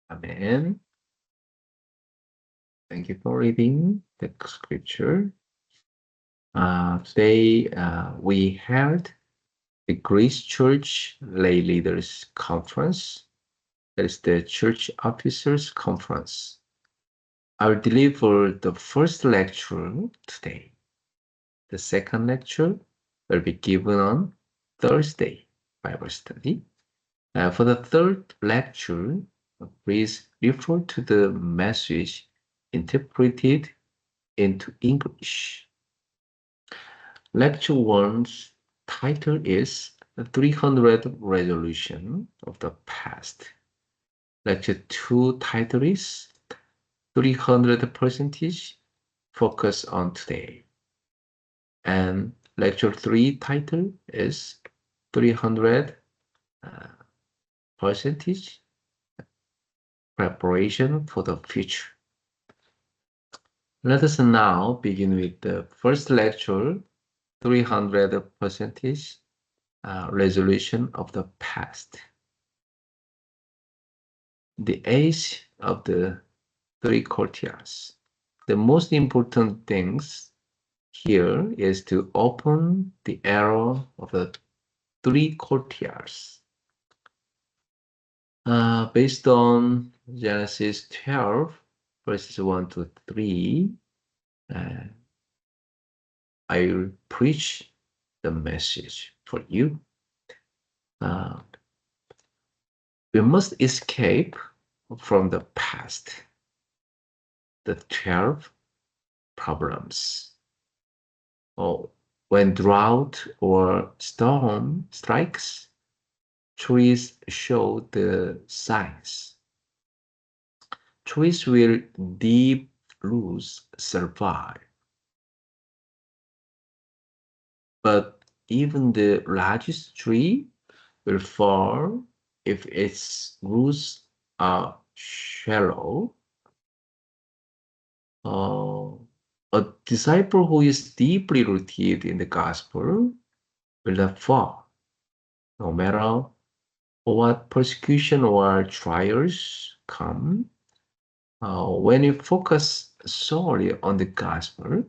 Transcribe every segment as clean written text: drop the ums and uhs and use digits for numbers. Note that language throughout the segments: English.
Amen. Thank you for reading the scripture. Today we held the Grace Church Lay Leaders Conference. That is the Church Officers Conference. I will deliver the first lecture today. The second lecture will be given on Thursday, Bible study. For the third lecture, please refer to the message interpreted into English. Lecture 1's title is The 300 Resolution of the Past. Lecture 2 title is 300% Focus on Today. And lecture 3 title is 300% Preparation for the Future. Let us now begin with the first lecture, 300% Resolution of the Past. The age of the three courtiers. The most important things here is to open the era of the three courtiers. Based on Genesis 12, verses 1 to 3, I will preach the message for you. We must escape from the past, the 12 problems. When drought or storm strikes, trees show the signs. Trees will deep roots survive. But even the largest tree will fall if its roots are shallow. A disciple who is deeply rooted in the gospel will not fall, no matter what persecution or trials come. When you focus solely on the gospel,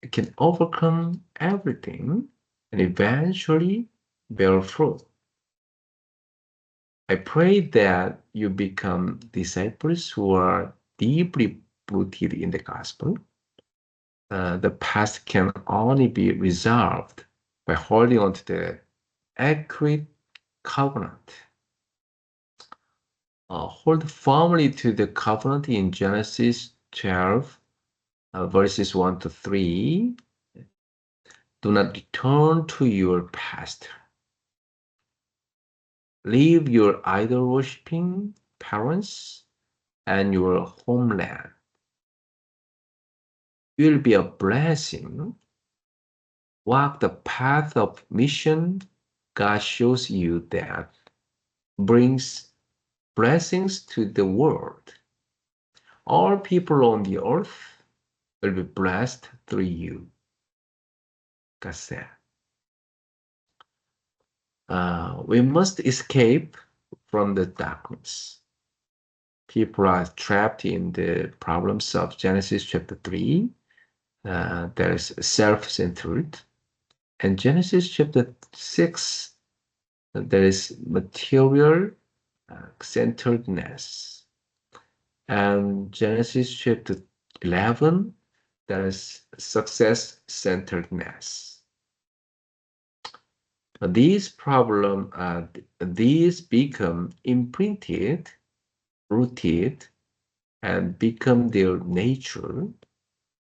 you can overcome everything and eventually bear fruit. I pray that you become disciples who are deeply rooted in the gospel. The past can only be resolved by holding on to the accurate covenant. Hold firmly to the covenant in Genesis 12, verses 1 to 3. Do not return to your past. Leave your idol-worshipping parents and your homeland. You will be a blessing. Walk the path of mission God shows you that brings blessings to the world. All people on the earth will be blessed through you, God said. We must escape from the darkness. People are trapped in the problems of Genesis chapter 3. There is self-centered. And Genesis chapter 6, there is material centeredness. And Genesis chapter 11, there is success centeredness. These problems, these become imprinted, rooted, and become their nature.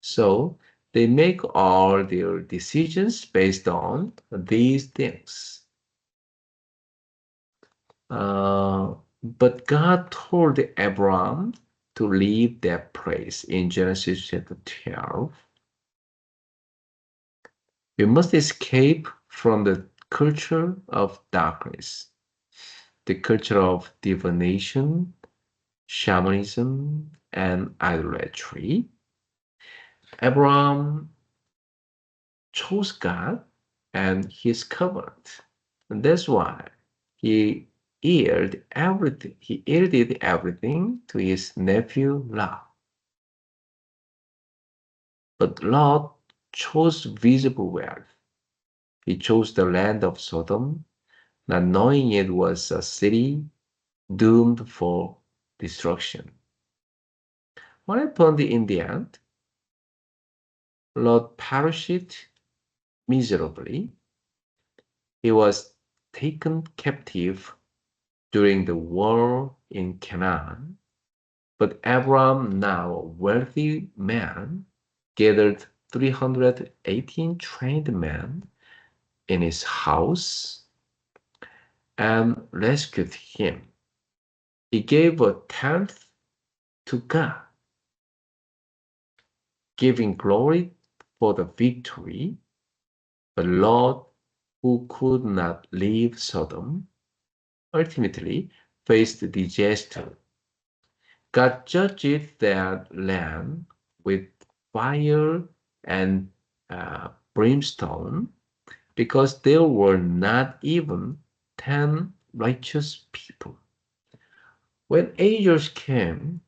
So they make all their decisions based on these things. But God told Abram to leave that place in Genesis chapter 12. We must escape from the culture of darkness, the culture of divination, shamanism, and idolatry. Abram chose God and his covenant. And that's why he yielded everything to his nephew Lot. But Lot chose visible wealth. He chose the land of Sodom, not knowing it was a city doomed for destruction. What happened in the end? Lot perished miserably. He was taken captive during the war in Canaan. But Abram, now a wealthy man, gathered 318 trained men in his house and rescued him. He gave a tenth to God, giving glory for the victory. But Lot, who could not leave Sodom, ultimately faced disaster. God judged that land with fire and brimstone because there were not even 10 righteous people. When angels came,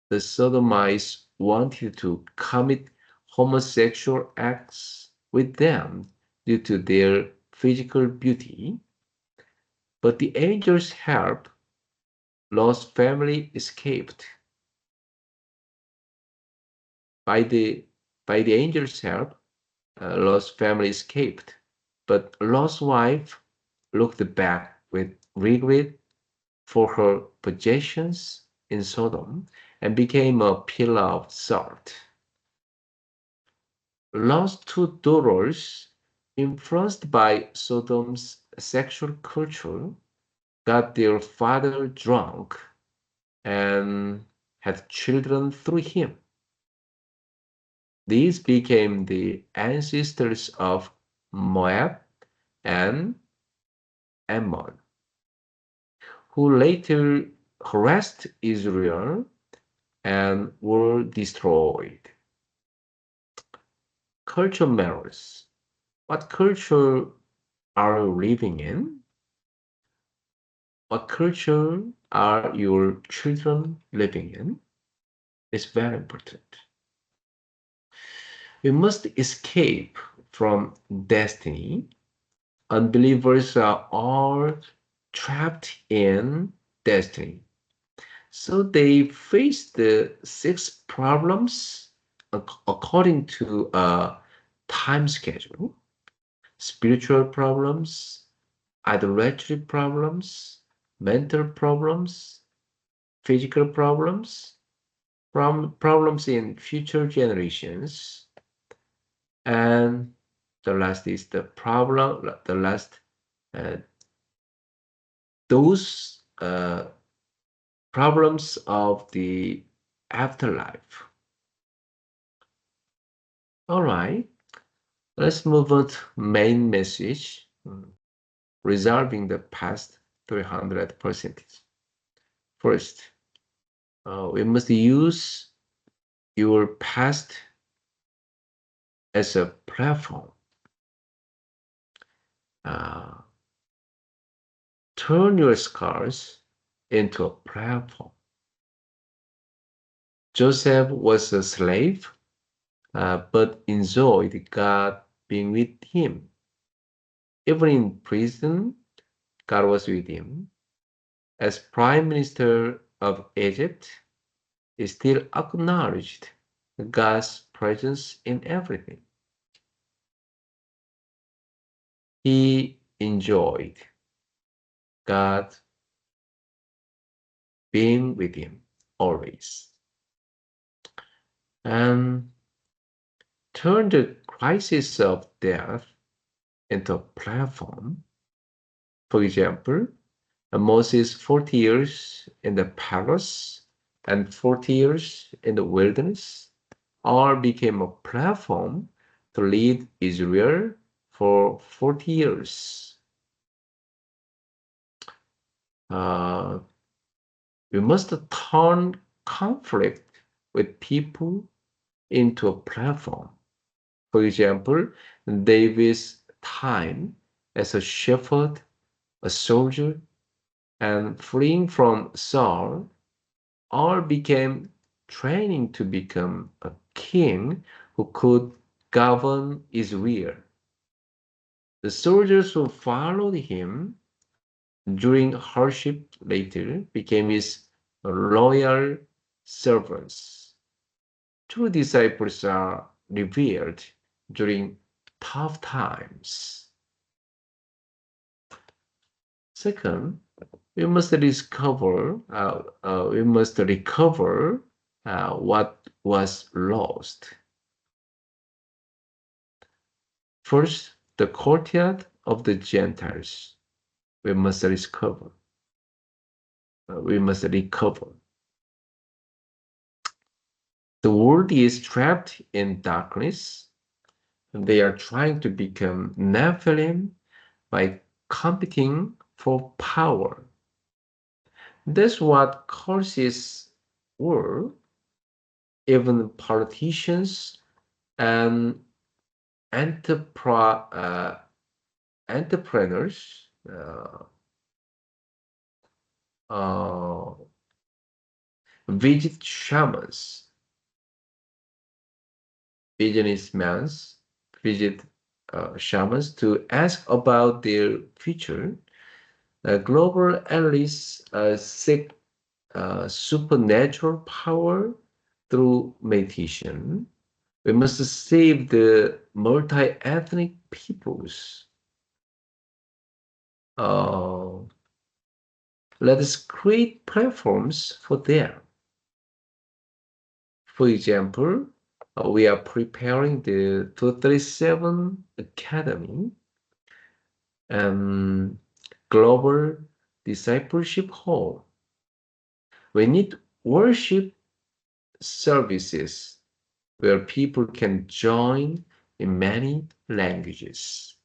the Sodomites wanted to commit homosexual acts with them due to their physical beauty, but the angels' help, Lot's family escaped. By the by the angel's help, Lot's family escaped, but Lot's wife looked back with regret for her possessions in Sodom and became a pillar of salt. Lot's two daughters, influenced by Sodom's sexual culture, got their father drunk and had children through him. These became the ancestors of Moab and Ammon, who later harassed Israel and were destroyed. Culture matters. What culture are you living in? What culture are your children living in? It's very important. We must escape from destiny. Unbelievers are all trapped in destiny. So they face the six problems according to a time schedule: spiritual problems, idolatry problems, mental problems, physical problems, problems in future generations, and the last is the last, uh, those problems of the afterlife. All right, let's move on to main message, resolving the past 300%. First, we must use your past as a platform. Uh, turn your scars into a platform. Joseph was a slave, but enjoyed God being with him. Even in prison, God was with him. As Prime Minister of Egypt, he still acknowledged God's presence in everything. He enjoyed God being with him always. And turn the crisis of death into a platform. For example, Moses 40 years in the palace and 40 years in the wilderness all became a platform to lead Israel for 40 years. Uh, we must turn conflict with people into a platform. For example, David's time as a shepherd, a soldier, and fleeing from Saul, all became training to become a king who could govern Israel. The soldiers who followed him during hardship later became his loyal servants. True disciples are revered during tough times. Second, we must recover what was lost. First, the courtyard of the Gentiles. We must recover. We must recover. The world is trapped in darkness. They are trying to become Nephilim by competing for power. That's what causes war. Even politicians and entrepreneurs, uh, visit shamans, businessmen visit shamans to ask about their future. Global analysts seek supernatural power through meditation. We must save the multi-ethnic peoples. Uh, Let us create platforms for them. For example, we are preparing the 237 Academy and Global Discipleship Hall. We need worship services where people can join in many languages.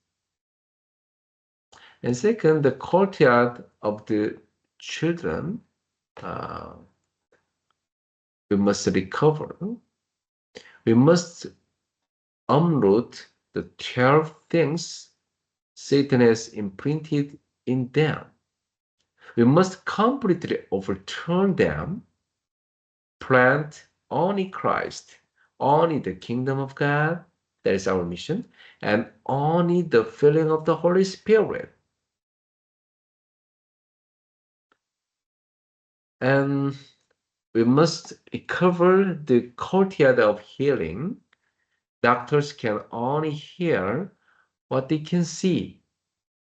And second, the courtyard of the children, uh, we must recover. We must unroot the 12 things Satan has imprinted in them. We must completely overturn them, plant only Christ, only the kingdom of God. That is our mission, and only the filling of the Holy Spirit. And we must recover the courtyard of healing. Doctors can only hear what they can see,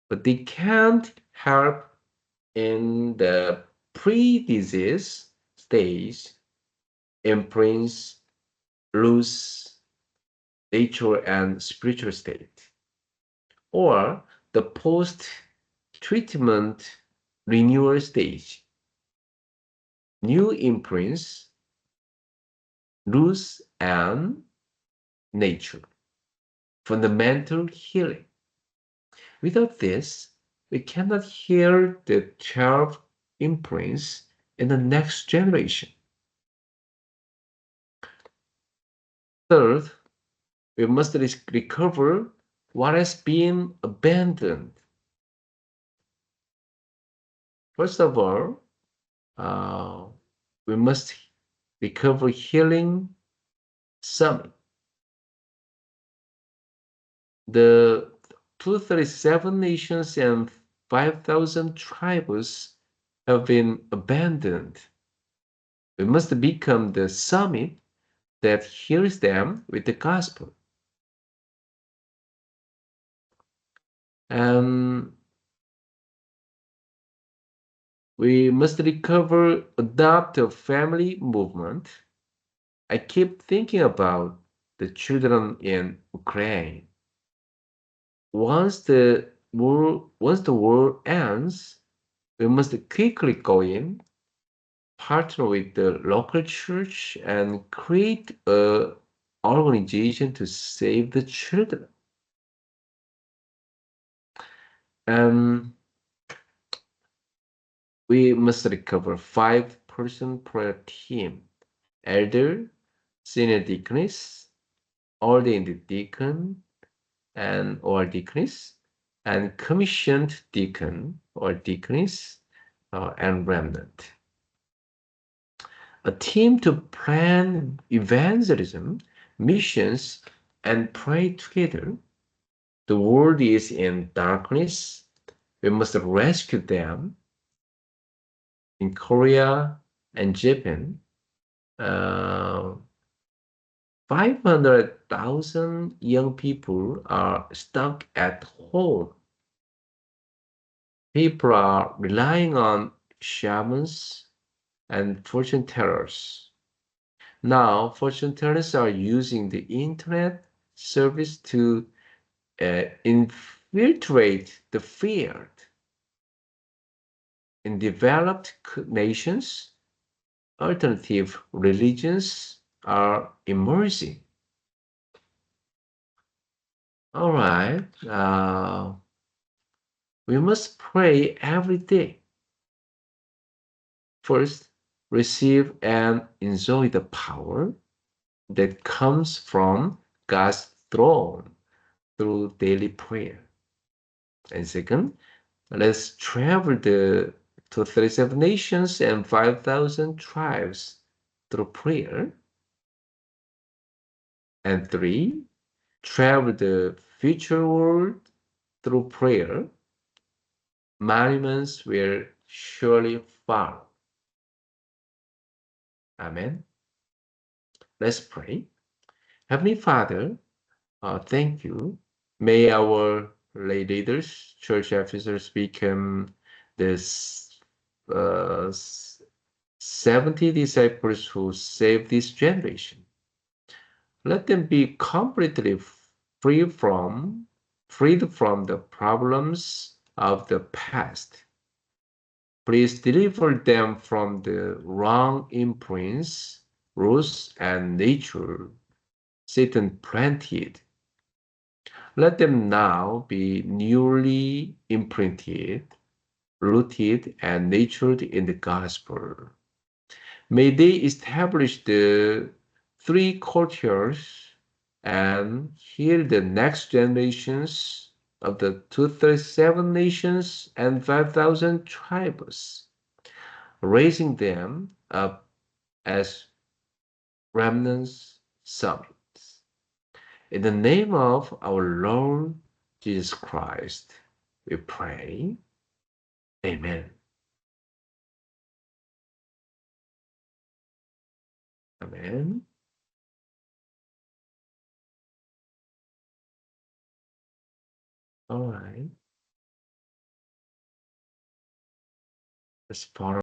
but they can't help in the pre-disease stage. Imprints lose nature and spiritual state, or the post-treatment renewal stage. New imprints lose and nature, fundamental healing. Without this, we cannot hear the 12 imprints in the next generation. Third, we must recover what has been abandoned. First of all, uh, we must recover healing summit. The 237 nations and 5,000 tribes have been abandoned. We must become the summit that hears them with the gospel. And we must recover, adopt a family movement. I keep thinking about the children in Ukraine. Once the war ends, we must quickly go in, partner with the local church, and create a organization to save the children. And we must recover 5-person prayer team: elder, senior deaconess, ordained deacon, and or deaconess, and commissioned deacon or deaconess, and remnant. A team to plan evangelism, missions, and pray together. The world is in darkness. We must rescue them. In Korea and Japan, uh, 500,000 young people are stuck at home. People are relying on shamans and fortune tellers. Now, fortune tellers are using the internet service to infiltrate the field. In developed nations, alternative religions are emerging. All right, we must pray every day. First, receive and enjoy the power that comes from God's throne through daily prayer. And second, let's travel to 37 nations and 5,000 tribes through prayer. And three, travel the future world through prayer. Monuments will surely fall. Amen. Let's pray. Heavenly Father, thank you. May our lay leaders, church officers become this 70 disciples who save this generation. Let them be completely freed from the problems of the past. Please deliver them from the wrong imprints, rules, and nature Satan planted. Let them now be newly imprinted, rooted, and nurtured in the gospel. May they establish the three cultures and heal the next generations of the 237 nations and 5,000 tribes, raising them up as remnants sons. In the name of our Lord Jesus Christ, we pray. Amen. Amen. All right. Let's follow.